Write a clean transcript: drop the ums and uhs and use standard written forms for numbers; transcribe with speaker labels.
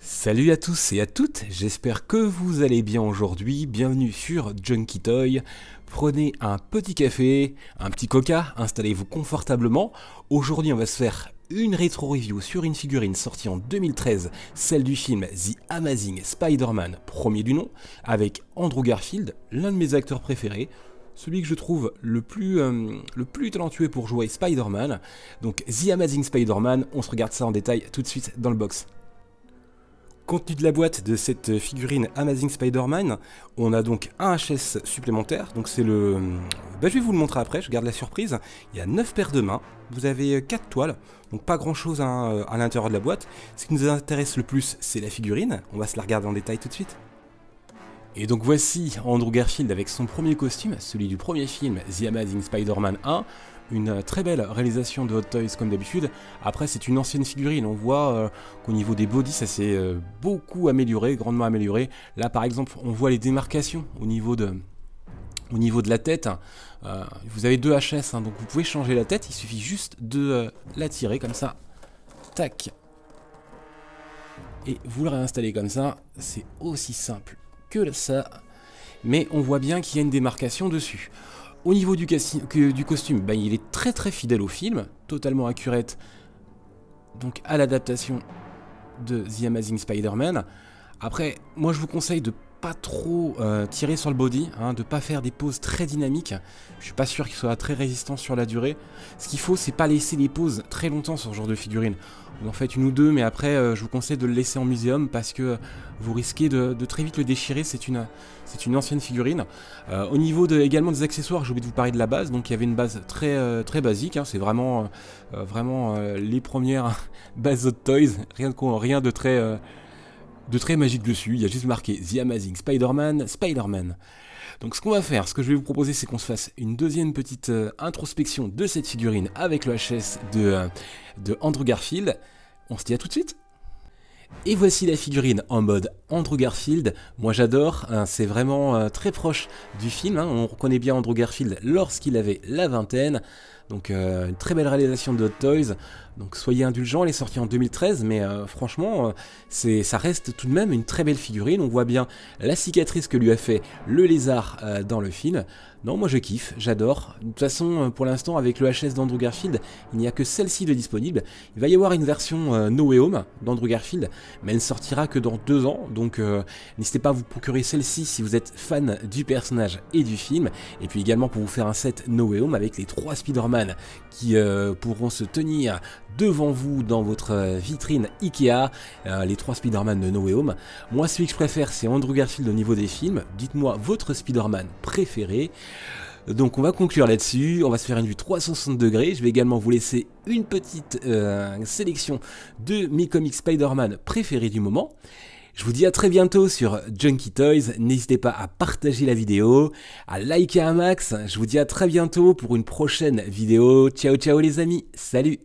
Speaker 1: Salut à tous et à toutes, j'espère que vous allez bien aujourd'hui, bienvenue sur Junkie Toy. Prenez un petit café, un petit coca, installez-vous confortablement. Aujourd'hui on va se faire une rétro-review sur une figurine sortie en 2013, celle du film The Amazing Spider-Man, premier du nom, avec Andrew Garfield, l'un de mes acteurs préférés, celui que je trouve le plus talentueux pour jouer Spider-Man. Donc The Amazing Spider-Man, on se regarde ça en détail tout de suite dans le box. Contenu de la boîte de cette figurine Amazing Spider-Man, on a donc un HS supplémentaire, donc c'est le... je vais vous le montrer après, je garde la surprise. Il y a 9 paires de mains, vous avez 4 toiles, donc pas grand chose à l'intérieur de la boîte. Ce qui nous intéresse le plus, c'est la figurine, on va se la regarder en détail tout de suite. Et donc voici Andrew Garfield avec son premier costume, celui du premier film The Amazing Spider-Man 1, une très belle réalisation de Hot Toys comme d'habitude. Après c'est une ancienne figurine, on voit qu'au niveau des bodies ça s'est beaucoup amélioré, grandement amélioré. Là par exemple on voit les démarcations au niveau de la tête. Vous avez deux HS, donc vous pouvez changer la tête, il suffit juste de la tirer comme ça, tac, et vous le réinstallez comme ça, c'est aussi simple que ça, mais on voit bien qu'il y a une démarcation dessus. Au niveau du costume, il est très fidèle au film, totalement accurate donc à l'adaptation de The Amazing Spider-Man. Après, moi je vous conseille de pas trop tirer sur le body, de pas faire des poses très dynamiques. Je suis pas sûr qu'il soit très résistant sur la durée. Ce qu'il faut, c'est pas laisser les poses très longtemps sur ce genre de figurine. Vous en faites une ou deux, mais après je vous conseille de le laisser en muséum parce que vous risquez de très vite le déchirer. C'est une ancienne figurine. Au niveau également des accessoires, j'ai oublié de vous parler de la base. Donc il y avait une base très basique. C'est vraiment les premières bases Hot Toys. Rien de très magique dessus, il y a juste marqué The Amazing Spider-Man, Spider-Man. Donc ce qu'on va faire, ce que je vais vous proposer, c'est qu'on se fasse une deuxième petite introspection de cette figurine avec le HS de Andrew Garfield. On se dit à tout de suite. Et voici la figurine en mode Andrew Garfield. Moi j'adore, c'est vraiment très proche du film. On reconnaît bien Andrew Garfield lorsqu'il avait la vingtaine. Donc une très belle réalisation de Hot Toys. Donc soyez indulgents, elle est sortie en 2013, mais franchement, ça reste tout de même une très belle figurine. On voit bien la cicatrice que lui a fait le lézard dans le film. Non, moi je kiffe, j'adore. De toute façon, pour l'instant, avec le HS d'Andrew Garfield, il n'y a que celle-ci de disponible. Il va y avoir une version No Way Home d'Andrew Garfield, mais elle ne sortira que dans 2 ans. Donc n'hésitez pas à vous procurer celle-ci si vous êtes fan du personnage et du film. Et puis également pour vous faire un set No Way Home avec les 3 Spider-Man qui pourront se tenir devant vous dans votre vitrine Ikea, les 3 Spider-Man de No Way Home. Moi celui que je préfère c'est Andrew Garfield au niveau des films. Dites-moi votre Spider-Man préféré. Donc on va conclure là-dessus, on va se faire une vue 360 degrés, je vais également vous laisser une petite sélection de mes comics Spider-Man préférés du moment. Je vous dis à très bientôt sur Junkie Toys, n'hésitez pas à partager la vidéo, à liker un max, je vous dis à très bientôt pour une prochaine vidéo, ciao ciao les amis, salut!